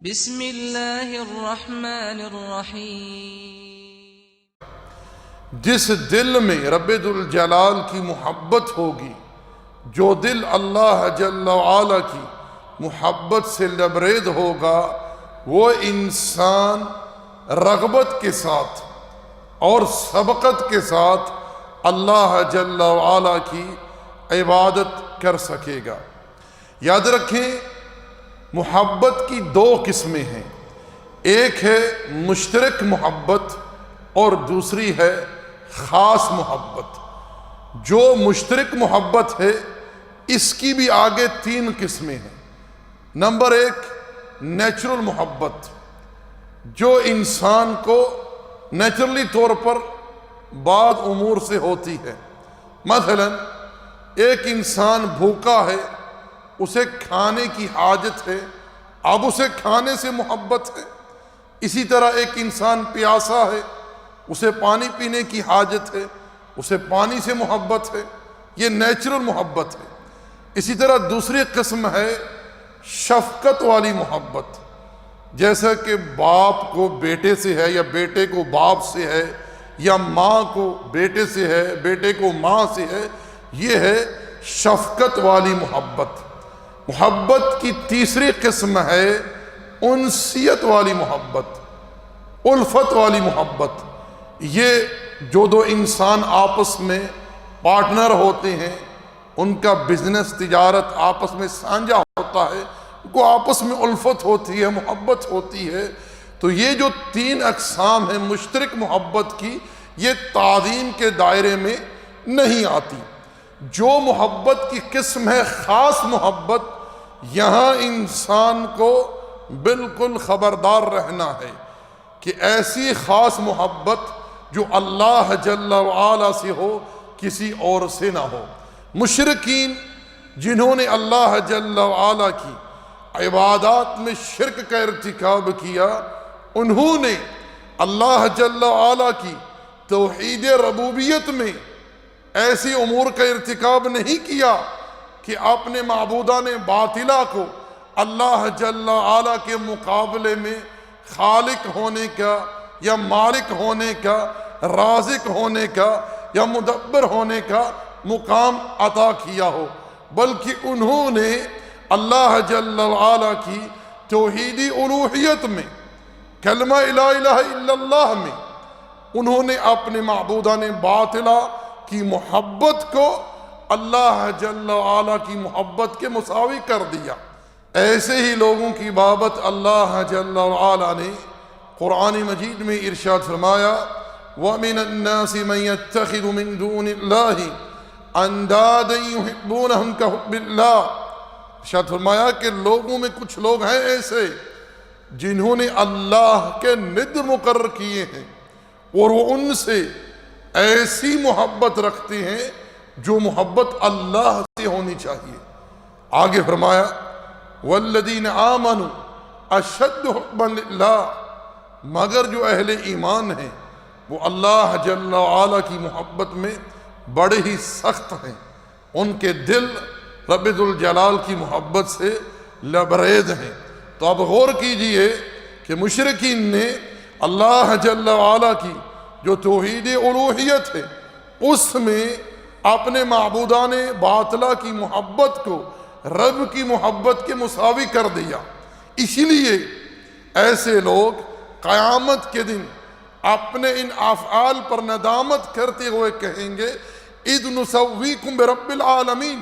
بسم اللہ الرحمن الرحیم۔ جس دل میں رب ذوالجلال کی محبت ہوگی، جو دل اللہ جل وعلا کی محبت سے لبریز ہوگا، وہ انسان رغبت کے ساتھ اور سبقت کے ساتھ اللہ جل وعلا کی عبادت کر سکے گا۔ یاد رکھیں، محبت کی دو قسمیں ہیں، ایک ہے مشترک محبت اور دوسری ہے خاص محبت۔ جو مشترک محبت ہے اس کی بھی آگے تین قسمیں ہیں۔ نمبر ایک، نیچرل محبت، جو انسان کو نیچرلی طور پر بعض امور سے ہوتی ہے۔ مثلا ایک انسان بھوکا ہے، اسے کھانے کی حاجت ہے، اب اسے کھانے سے محبت ہے۔ اسی طرح ایک انسان پیاسا ہے، اسے پانی پینے کی حاجت ہے، اسے پانی سے محبت ہے۔ یہ نیچرل محبت ہے۔ اسی طرح دوسری قسم ہے شفقت والی محبت، جیسا کہ باپ کو بیٹے سے ہے، یا بیٹے کو باپ سے ہے، یا ماں کو بیٹے سے ہے، بیٹے کو ماں سے ہے۔ یہ ہے شفقت والی محبت۔ محبت کی تیسری قسم ہے انسیت والی محبت، الفت والی محبت۔ یہ جو دو انسان آپس میں پارٹنر ہوتے ہیں، ان کا بزنس تجارت آپس میں سانجھا ہوتا ہے، ان کو آپس میں الفت ہوتی ہے، محبت ہوتی ہے۔ تو یہ جو تین اقسام ہیں مشترک محبت کی، یہ تعظیم کے دائرے میں نہیں آتی۔ جو محبت کی قسم ہے خاص محبت، یہاں انسان کو بالکل خبردار رہنا ہے کہ ایسی خاص محبت جو اللہ جل وعلا سے ہو، کسی اور سے نہ ہو۔ مشرکین جنہوں نے اللہ جل وعلا کی عبادات میں شرک کا ارتکاب کیا، انہوں نے اللہ جل وعلا کی توحید ربوبیت میں ایسی امور کا ارتکاب نہیں کیا کہ اپنے معبودان باطلہ کو اللہ جل وعلا کے مقابلے میں خالق ہونے کا، یا مالک ہونے کا، رازق ہونے کا، یا مدبر ہونے کا مقام عطا کیا ہو، بلکہ انہوں نے اللہ جل وعلا کی توحیدی الوہیت میں، کلمہ لا الہ الا اللہ میں، انہوں نے اپنے معبودان باطلہ کی محبت کو اللہ جل وعلا کی محبت کے مساوی کر دیا۔ ایسے ہی لوگوں کی بابت اللہ جل وعلا نے قرآن مجید میں ارشاد فرمایا، وَمِنَ النَّاسِ مَن يَتَّخِذُ مِن دُونِ اللَّهِ أَندَادًا يُحِبُّونَهُمْ كَحُبِّ اللَّهِ۔ ارشاد فرمایا کہ لوگوں میں کچھ لوگ ہیں ایسے جنہوں نے اللہ کے ند مقرر کیے ہیں، اور وہ ان سے ایسی محبت رکھتے ہیں جو محبت اللہ سے ہونی چاہیے۔ آگے فرمایا، وَالَّذِينَ آمَنُوا أَشَدُّ حُبًّا لِلَّهِ، مگر جو اہل ایمان ہیں وہ اللہ جل وعلا کی محبت میں بڑے ہی سخت ہیں، ان کے دل رب ذوالجلال کی محبت سے لبریز ہیں۔ تو اب غور کیجئے کہ مشرکین نے اللہ جل وعلا کی جو توحید الوہیت ہے، اس میں اپنے معبودان باطلہ کی محبت کو رب کی محبت کے مساوی کر دیا۔ اسی لیے ایسے لوگ قیامت کے دن اپنے ان افعال پر ندامت کرتے ہوئے کہیں گے، اذ نسویکم برب العالمین،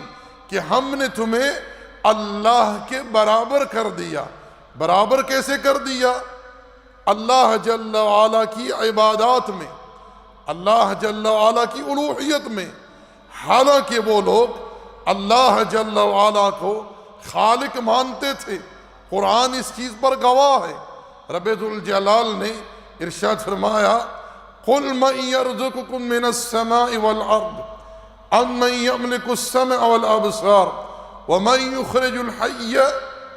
کہ ہم نے تمہیں اللہ کے برابر کر دیا۔ برابر کیسے کر دیا؟ اللہ جل وعلا کی عبادات میں، اللہ جل وعلا کی الوہیت میں۔ حالانکہ وہ لوگ اللہ جل وعلا کو خالق مانتے تھے، قرآن اس چیز پر گواہ ہے۔ رب ذوالجلال نے ارشاد فرمایا، قُلْ مَنْ يَرْزُقُكُم مِّنَ السَّمَاءِ وَالْأَرْضِ أَمَّن يَمْلِكُ السَّمْعَ وَالْأَبْصَارَ وَمَنْ يُخْرِجُ الْحَيَّ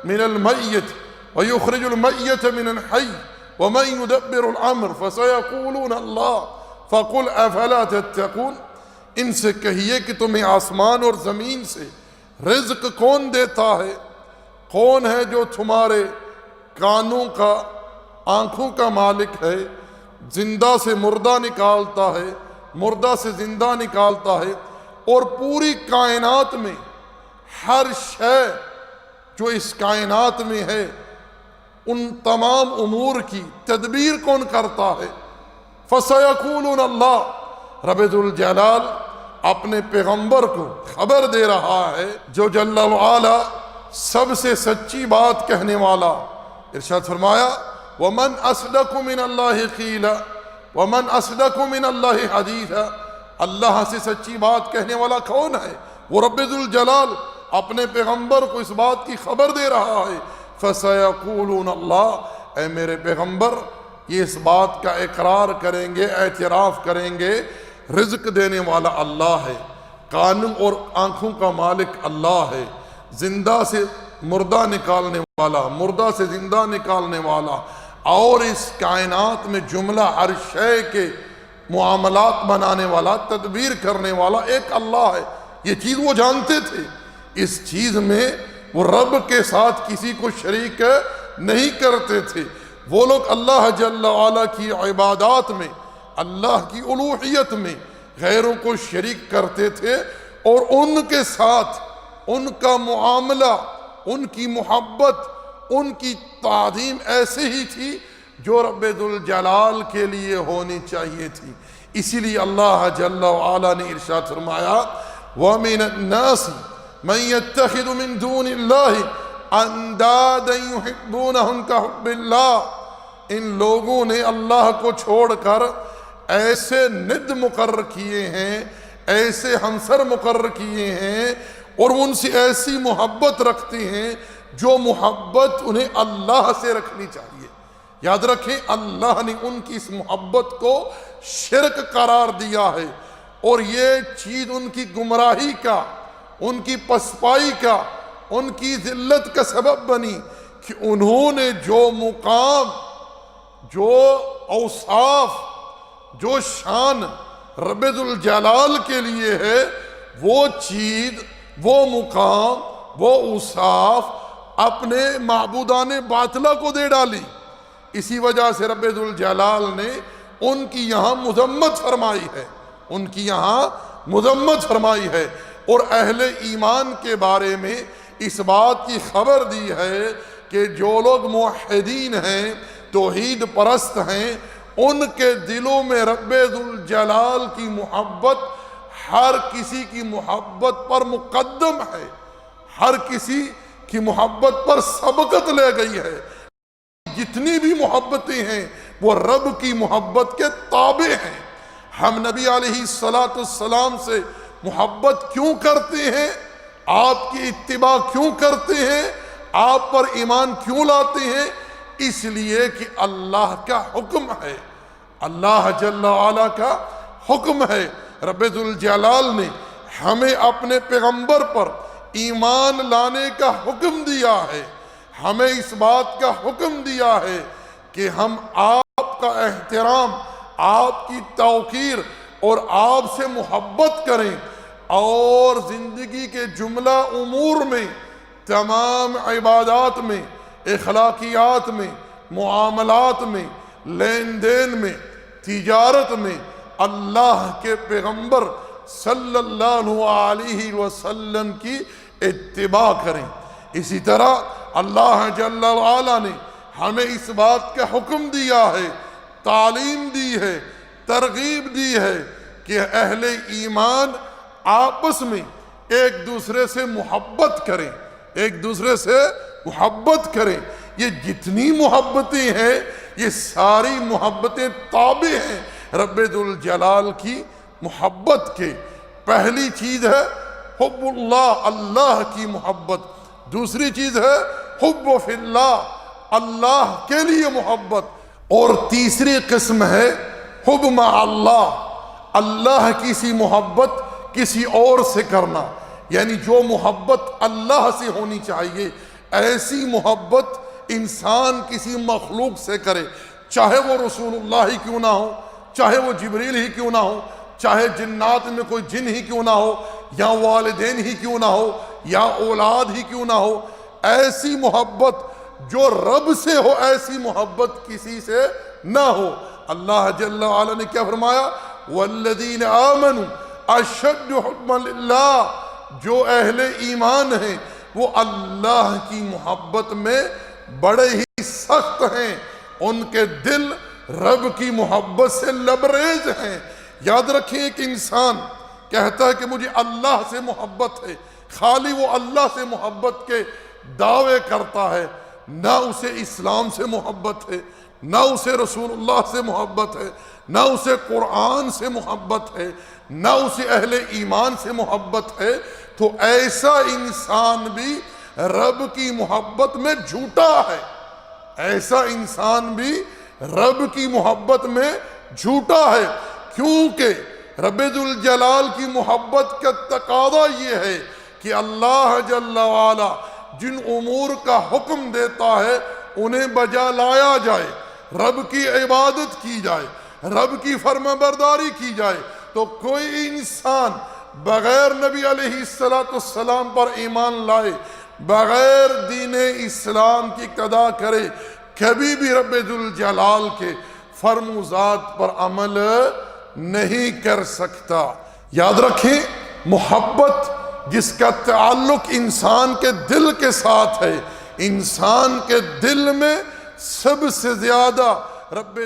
مِنَ الْمَيِّتِ وَيُخْرِجُ الْمَيِّتَ مِنَ الْحَيِّ وَمَنْ يُدَبِّرُ الْأَمْرَ فَسَيَقُولُونَ اللَّهُ فَقُلْ أَفَلَا تَتَّقُونَ۔ ان سے کہیے کہ تمہیں آسمان اور زمین سے رزق کون دیتا ہے؟ کون ہے جو تمہارے کانوں کا، آنکھوں کا مالک ہے، زندہ سے مردہ نکالتا ہے، مردہ سے زندہ نکالتا ہے، اور پوری کائنات میں ہر شے جو اس کائنات میں ہے ان تمام امور کی تدبیر کون کرتا ہے؟ فَسَيَقُولُونَ اللَّهُ، رب ذوالجلال اپنے پیغمبر کو خبر دے رہا ہے، جو جل وعلا سب سے سچی بات کہنے والا۔ ارشاد فرمایا وَمَنْ أَصْدَقُ مِنَ اللَّهِ قِيلًا وَمَنْ أَصْدَقُ مِنَ اللَّهِ حَدِيثًا، اللہ سے سچی بات کہنے والا کون ہے؟ وہ رب ذوالجلال اپنے پیغمبر کو اس بات کی خبر دے رہا ہے۔ فَسَيَقُولُونَ اللَّهُ، اے میرے پیغمبر یہ اس بات کا اقرار کریں گے، اعتراف کریں گے، رزق دینے والا اللہ ہے، کانوں اور آنکھوں کا مالک اللہ ہے، زندہ سے مردہ نکالنے والا، مردہ سے زندہ نکالنے والا، اور اس کائنات میں جملہ ہر شے کے معاملات بنانے والا، تدبیر کرنے والا ایک اللہ ہے۔ یہ چیز وہ جانتے تھے، اس چیز میں وہ رب کے ساتھ کسی کو شریک نہیں کرتے تھے۔ وہ لوگ اللہ جل وعلا کی عبادات میں، اللہ کی الوہیت میں غیروں کو شریک کرتے تھے، اور ان کے ساتھ ان کا معاملہ، ان کی محبت، ان کی تعظیم ایسے ہی تھی جو رب ذوالجلال کے لیے ہونی چاہیے تھی۔ اسی لیے اللہ جل وعلا نے ارشاد فرمایا وَمِنَ النَّاسِ مَن يَتَّخِذُ مِن دُونِ اللَّهِ أَندَادًا يُحِبُّونَهُمْ كَحُبِّ اللَّهِ، ان لوگوں نے اللہ کو چھوڑ کر ایسے ند مقرر کیے ہیں، ایسے ہمسر مقرر کیے ہیں، اور ان سے ایسی محبت رکھتے ہیں جو محبت انہیں اللہ سے رکھنی چاہیے۔ یاد رکھیں اللہ نے ان کی اس محبت کو شرک قرار دیا ہے، اور یہ چیز ان کی گمراہی کا، ان کی پسپائی کا، ان کی ذلت کا سبب بنی کہ انہوں نے جو مقام، جو اوصاف، جو شان رب ذوالجلال کے لیے ہے، وہ چیز، وہ مقام، وہ اوصاف اپنے معبودان باطلہ کو دے ڈالی۔ اسی وجہ سے رب ذوالجلال نے ان کی یہاں مذمت فرمائی ہے، ان کی یہاں مذمت فرمائی ہے، اور اہل ایمان کے بارے میں اس بات کی خبر دی ہے کہ جو لوگ موحدین ہیں، توحید پرست ہیں، ان کے دلوں میں رب ذوالجلال کی محبت ہر کسی کی محبت پر مقدم ہے، ہر کسی کی محبت پر سبقت لے گئی ہے۔ جتنی بھی محبتیں ہیں وہ رب کی محبت کے تابع ہیں۔ ہم نبی علیہ السلام سے محبت کیوں کرتے ہیں؟ آپ کی اتباع کیوں کرتے ہیں؟ آپ پر ایمان کیوں لاتے ہیں؟ اس لیے کہ اللہ کا حکم ہے، اللہ جل وعلا کا حکم ہے۔ رب ذوالجلال نے ہمیں اپنے پیغمبر پر ایمان لانے کا حکم دیا ہے، ہمیں اس بات کا حکم دیا ہے کہ ہم آپ کا احترام، آپ کی توقیر اور آپ سے محبت کریں، اور زندگی کے جملہ امور میں، تمام عبادات میں، اخلاقیات میں، معاملات میں، لین دین میں، تجارت میں اللہ کے پیغمبر صلی اللہ علیہ وسلم کی اتباع کریں۔ اسی طرح اللہ جل وعلا نے ہمیں اس بات کا حکم دیا ہے، تعلیم دی ہے، ترغیب دی ہے کہ اہل ایمان آپس میں ایک دوسرے سے محبت کریں، ایک دوسرے سے محبت کریں۔ یہ جتنی محبتیں ہیں یہ ساری محبتیں تابع ہیں رب ذوالجلال کی محبت کے۔ پہلی چیز ہے حب اللہ، اللہ کی محبت۔ دوسری چیز ہے حب فی اللہ، اللہ کے لیے محبت۔ اور تیسری قسم ہے حب مع اللہ، اللہ کی سی محبت کسی اور سے کرنا، یعنی جو محبت اللہ سے ہونی چاہیے ایسی محبت انسان کسی مخلوق سے کرے، چاہے وہ رسول اللہ ہی کیوں نہ ہو، چاہے وہ جبریل ہی کیوں نہ ہو، چاہے جنات میں کوئی جن ہی کیوں نہ ہو، یا والدین ہی کیوں نہ ہو، یا اولاد ہی کیوں نہ ہو، ایسی محبت جو رب سے ہو ایسی محبت کسی سے نہ ہو۔ اللہ جل وعلا نے کیا فرمایا؟ والذین آمنوا اشد حبا للہ، جو اہل ایمان ہیں وہ اللہ کی محبت میں بڑے ہی سخت ہیں، ان کے دل رب کی محبت سے لبریز ہیں۔ یاد رکھیں، ایک انسان کہتا ہے کہ مجھے اللہ سے محبت ہے، خالی وہ اللہ سے محبت کے دعوے کرتا ہے، نہ اسے اسلام سے محبت ہے، نہ اسے رسول اللہ سے محبت ہے، نہ اسے قرآن سے محبت ہے، نہ اسے اہل ایمان سے محبت ہے، تو ایسا انسان بھی رب کی محبت میں جھوٹا ہے۔ ایسا انسان بھی رب کی محبت میں جھوٹا ہے، کیونکہ رب ذوالجلال کی محبت کا تقاضا یہ ہے کہ اللہ جل وعلا جن امور کا حکم دیتا ہے انہیں بجا لایا جائے، رب کی عبادت کی جائے، رب کی فرما برداری کی جائے۔ تو کوئی انسان بغیر نبی علیہ السلام پر ایمان لائے، بغیر دین اسلام کی قضا کرے، کبھی بھی رب ذوالجلال کے فرموزات پر عمل نہیں کر سکتا۔ یاد رکھیں، محبت جس کا تعلق انسان کے دل کے ساتھ ہے، انسان کے دل میں سب سے زیادہ رب